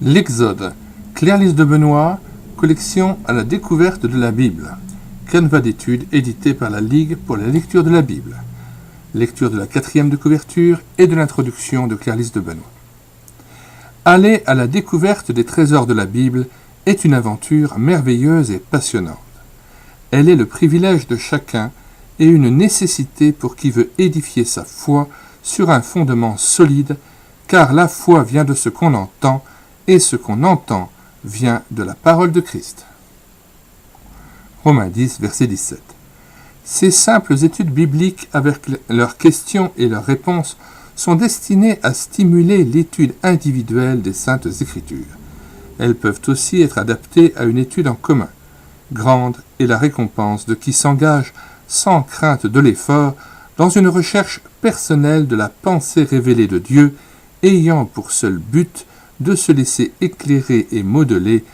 L'Exode, Claire-Lise de Benoît, collection à la découverte de la Bible. Canevas d'études édité par la Ligue pour la lecture de la Bible. Lecture de la 4e de couverture et de l'introduction de Claire-Lise de Benoît. Aller à la découverte des trésors de la Bible est une aventure merveilleuse et passionnante. Elle est le privilège de chacun et une nécessité pour qui veut édifier sa foi sur un fondement solide, car la foi vient de ce qu'on entend, et ce qu'on entend vient de la parole de Christ. Romains 10, verset 17. Ces simples études bibliques avec leurs questions et leurs réponses sont destinées à stimuler l'étude individuelle des Saintes Écritures. Elles peuvent aussi être adaptées à une étude en commun. Grande est la récompense de qui s'engage sans crainte de l'effort dans une recherche personnelle de la pensée révélée de Dieu, ayant pour seul but de se laisser éclairer et modeler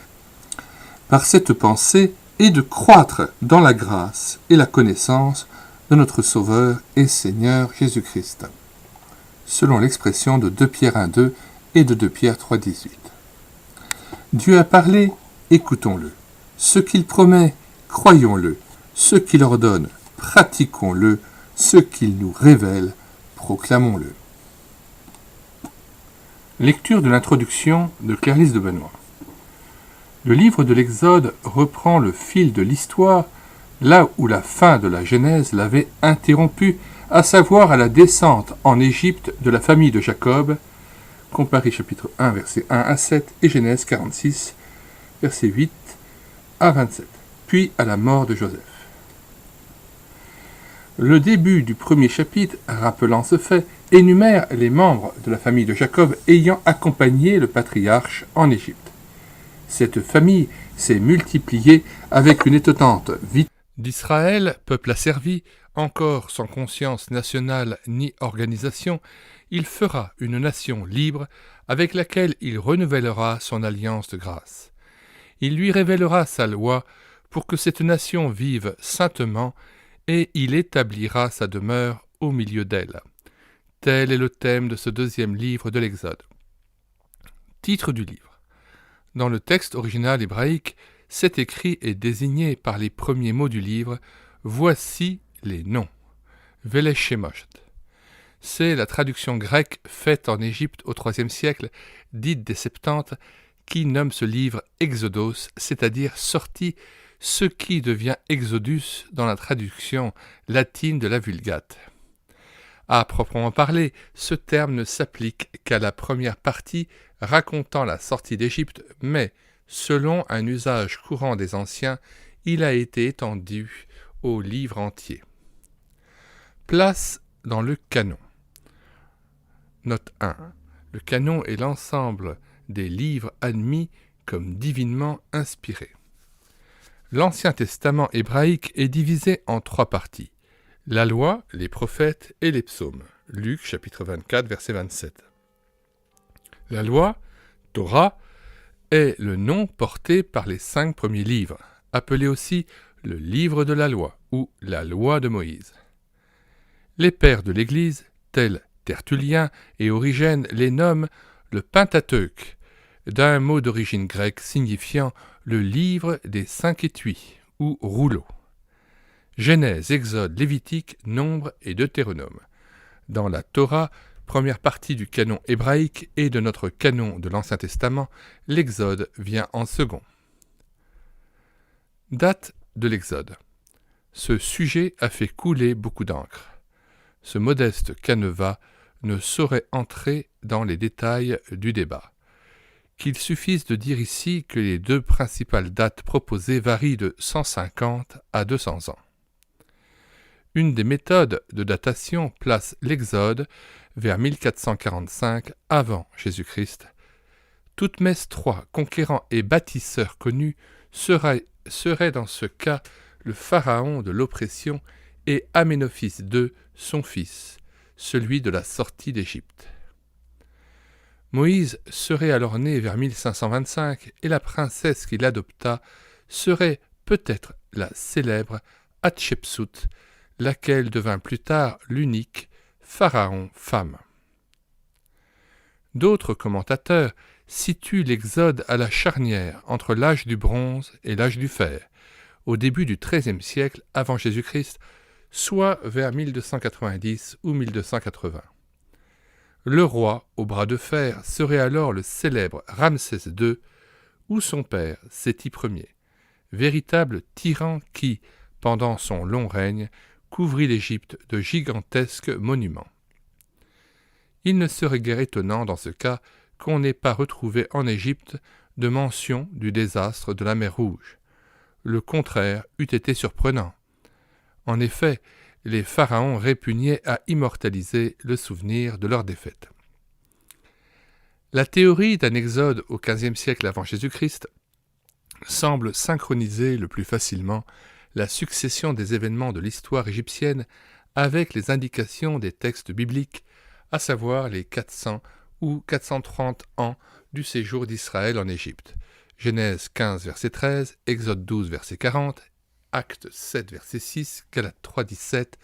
par cette pensée et de croître dans la grâce et la connaissance de notre Sauveur et Seigneur Jésus-Christ, selon l'expression de 2 Pierre 1,2 et de 2 Pierre 3,18. Dieu a parlé, écoutons-le. Ce qu'il promet, croyons-le. Ce qu'il ordonne, pratiquons-le. Ce qu'il nous révèle, proclamons-le. Lecture de l'introduction de Claire-Lise de Benoît. Le livre de l'Exode reprend le fil de l'histoire là où la fin de la Genèse l'avait interrompu, à savoir à la descente en Égypte de la famille de Jacob, comparé chapitre 1, versets 1 à 7 et Genèse 46, versets 8 à 27, puis à la mort de Joseph. Le début du premier chapitre, rappelant ce fait, énumère les membres de la famille de Jacob ayant accompagné le patriarche en Égypte. Cette famille s'est multipliée avec une étonnante vie d'Israël, peuple asservi, encore sans conscience nationale ni organisation, il fera une nation libre avec laquelle il renouvellera son alliance de grâce. Il lui révélera sa loi pour que cette nation vive saintement et il établira sa demeure au milieu d'elle. Tel est le thème de ce deuxième livre de l'Exode. Titre du livre. Dans le texte original hébraïque, cet écrit est désigné par les premiers mots du livre « Voici les noms ». Veleshemot. C'est la traduction grecque faite en Égypte au IIIe siècle, dite des Septante, qui nomme ce livre Exodos, c'est-à-dire sorti, ce qui devient Exodus dans la traduction latine de la Vulgate. À proprement parler, ce terme ne s'applique qu'à la première partie racontant la sortie d'Égypte, mais, selon un usage courant des anciens, il a été étendu au livre entier. Place dans le canon. Note 1. Le canon est l'ensemble des livres admis comme divinement inspirés. L'Ancien Testament hébraïque est divisé en 3 parties. La loi, les prophètes et les psaumes. Luc chapitre 24, verset 27. La loi, Torah, est le nom porté par les 5 premiers livres, appelé aussi le livre de la loi ou la loi de Moïse. Les pères de l'Église, tels Tertullien et Origène, les nomment le Pentateuque, d'un mot d'origine grecque signifiant le livre des 5 étuis ou rouleaux. Genèse, Exode, Lévitique, Nombre et Deutéronome. Dans la Torah, première partie du canon hébraïque et de notre canon de l'Ancien Testament, l'Exode vient en second. Date de l'Exode. Ce sujet a fait couler beaucoup d'encre. Ce modeste canevas ne saurait entrer dans les détails du débat. Qu'il suffise de dire ici que les 2 principales dates proposées varient de 150 à 200 ans. Une des méthodes de datation place l'Exode vers 1445 avant Jésus-Christ. Toutmès III, conquérant et bâtisseur connu, serait dans ce cas le pharaon de l'oppression et Aménophis II, son fils, celui de la sortie d'Égypte. Moïse serait alors né vers 1525 et la princesse qu'il adopta serait peut-être la célèbre Hatshepsut, laquelle devint plus tard l'unique pharaon femme. D'autres commentateurs situe l'Exode à la charnière entre l'âge du bronze et l'âge du fer, au début du XIIIe siècle avant Jésus-Christ, soit vers 1290 ou 1280. Le roi au bras de fer serait alors le célèbre Ramsès II ou son père Séti Ier, véritable tyran qui, pendant son long règne, couvrit l'Égypte de gigantesques monuments. Il ne serait guère étonnant dans ce cas qu'on n'ait pas retrouvé en Égypte de mention du désastre de la mer Rouge. Le contraire eût été surprenant. En effet, les pharaons répugnaient à immortaliser le souvenir de leur défaite. La théorie d'un exode au XVe siècle avant Jésus-Christ semble synchroniser le plus facilement la succession des événements de l'histoire égyptienne avec les indications des textes bibliques, à savoir les 400 ou 430 ans du séjour d'Israël en Égypte. Genèse 15, verset 13, Exode 12, verset 40, Actes 7, verset 6, Galates 3, 17,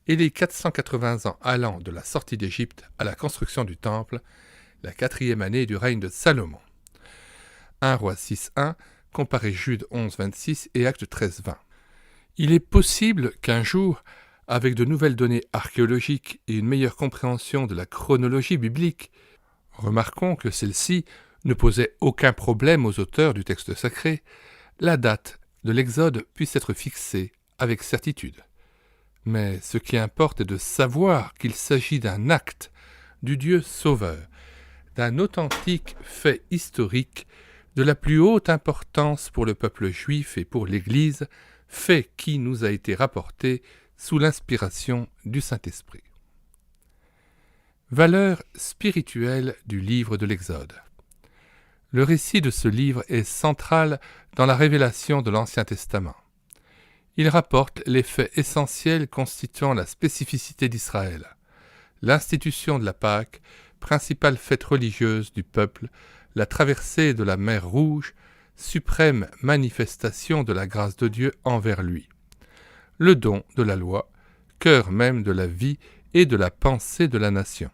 et les 480 ans allant de la sortie d'Égypte à la construction du Temple, la 4e année du règne de Salomon. 1 Roi 6, 1, comparez Jude 11, 26 et Actes 13, 20. Il est possible qu'un jour, avec de nouvelles données archéologiques et une meilleure compréhension de la chronologie biblique, remarquons que celle-ci ne posait aucun problème aux auteurs du texte sacré, la date de l'Exode puisse être fixée avec certitude. Mais ce qui importe est de savoir qu'il s'agit d'un acte du Dieu sauveur, d'un authentique fait historique de la plus haute importance pour le peuple juif et pour l'Église, fait qui nous a été rapporté sous l'inspiration du Saint-Esprit. Valeur spirituelle du livre de l'Exode. Le récit de ce livre est central dans la révélation de l'Ancien Testament. Il rapporte les faits essentiels constituant la spécificité d'Israël, l'institution de la Pâque, principale fête religieuse du peuple, la traversée de la mer Rouge, suprême manifestation de la grâce de Dieu envers lui, le don de la loi, cœur même de la vie et de la pensée de la nation,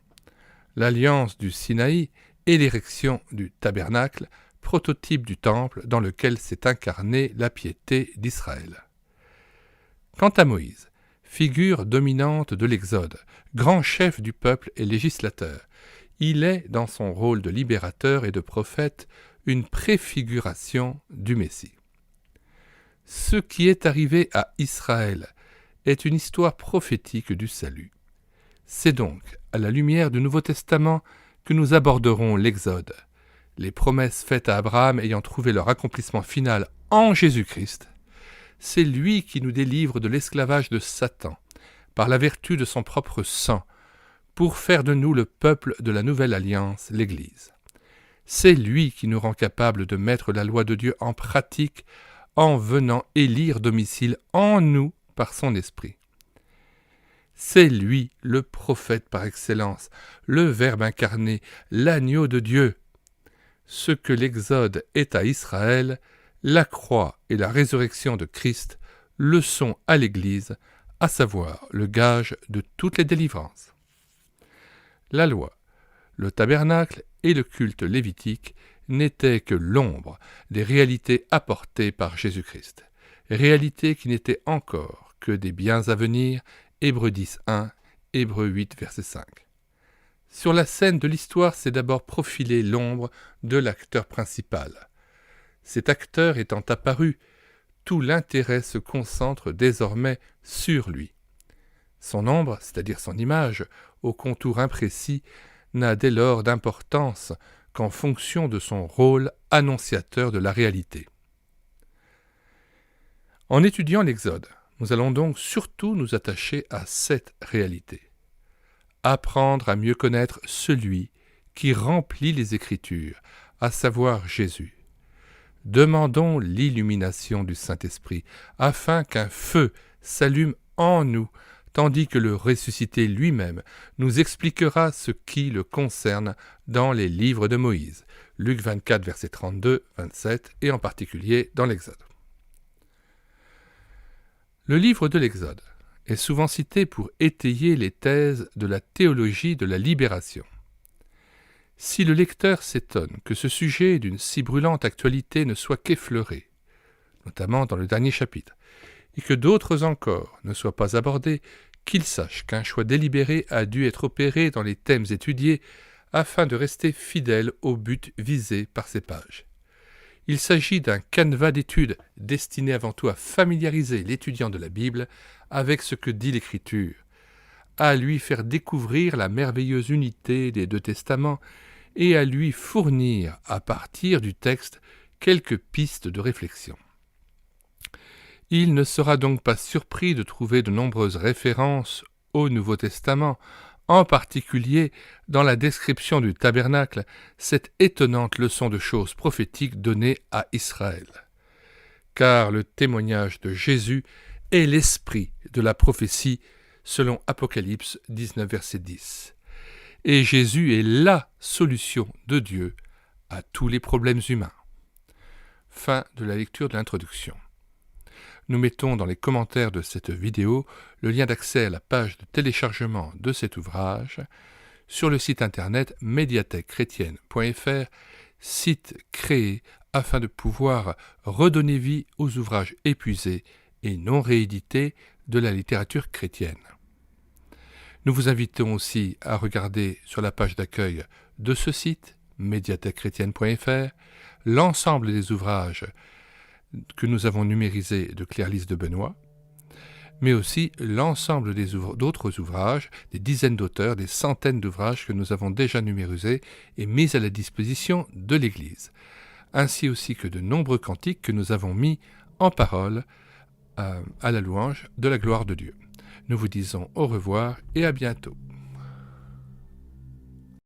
l'alliance du Sinaï et l'érection du tabernacle, prototype du temple dans lequel s'est incarnée la piété d'Israël. Quant à Moïse, figure dominante de l'Exode, grand chef du peuple et législateur, il est, dans son rôle de libérateur et de prophète, une préfiguration du Messie. Ce qui est arrivé à Israël est une histoire prophétique du salut. C'est donc à la lumière du Nouveau Testament que nous aborderons l'Exode, les promesses faites à Abraham ayant trouvé leur accomplissement final en Jésus-Christ. C'est lui qui nous délivre de l'esclavage de Satan, par la vertu de son propre sang, pour faire de nous le peuple de la nouvelle alliance, l'Église. C'est lui qui nous rend capables de mettre la loi de Dieu en pratique en venant élire domicile en nous par son esprit. C'est lui le prophète par excellence, le Verbe incarné, l'agneau de Dieu. Ce que l'Exode est à Israël, la croix et la résurrection de Christ le sont à l'Église, à savoir le gage de toutes les délivrances. La loi, le tabernacle et le culte lévitique n'étaient que l'ombre des réalités apportées par Jésus-Christ, réalités qui n'étaient encore que des biens à venir, Hébreux 10, 1, Hébreux 8, verset 5. Sur la scène de l'histoire s'est d'abord profilé l'ombre de l'acteur principal. Cet acteur étant apparu, tout l'intérêt se concentre désormais sur lui. Son ombre, c'est-à-dire son image, au contour imprécis, n'a dès lors d'importance qu'en fonction de son rôle annonciateur de la réalité. En étudiant l'Exode, nous allons donc surtout nous attacher à cette réalité. Apprendre à mieux connaître celui qui remplit les Écritures, à savoir Jésus. Demandons l'illumination du Saint-Esprit, afin qu'un feu s'allume en nous, tandis que le ressuscité lui-même nous expliquera ce qui le concerne dans les livres de Moïse, Luc 24, versets 32, 27, et en particulier dans l'Exode. Le livre de l'Exode est souvent cité pour étayer les thèses de la théologie de la libération. Si le lecteur s'étonne que ce sujet d'une si brûlante actualité ne soit qu'effleuré, notamment dans le dernier chapitre, et que d'autres encore ne soient pas abordés, qu'il sache qu'un choix délibéré a dû être opéré dans les thèmes étudiés afin de rester fidèle au but visé par ces pages. Il s'agit d'un canevas d'études destiné avant tout à familiariser l'étudiant de la Bible avec ce que dit l'Écriture, à lui faire découvrir la merveilleuse unité des deux testaments et à lui fournir, à partir du texte, quelques pistes de réflexion. Il ne sera donc pas surpris de trouver de nombreuses références au Nouveau Testament, en particulier dans la description du tabernacle, cette étonnante leçon de choses prophétiques donnée à Israël. Car le témoignage de Jésus est l'esprit de la prophétie selon Apocalypse 19, verset 10. Et Jésus est la solution de Dieu à tous les problèmes humains. Fin de la lecture de l'introduction. Nous mettons dans les commentaires de cette vidéo le lien d'accès à la page de téléchargement de cet ouvrage sur le site internet médiathèquechrétienne.fr, site créé afin de pouvoir redonner vie aux ouvrages épuisés et non réédités de la littérature chrétienne. Nous vous invitons aussi à regarder sur la page d'accueil de ce site, médiathèquechrétienne.fr, l'ensemble des ouvrages que nous avons numérisés de Claire-Lise de Benoît, mais aussi l'ensemble d'autres ouvrages, des dizaines d'auteurs, des centaines d'ouvrages que nous avons déjà numérisés et mis à la disposition de l'Église, ainsi aussi que de nombreux cantiques que nous avons mis en parole à la louange de la gloire de Dieu. Nous vous disons au revoir et à bientôt.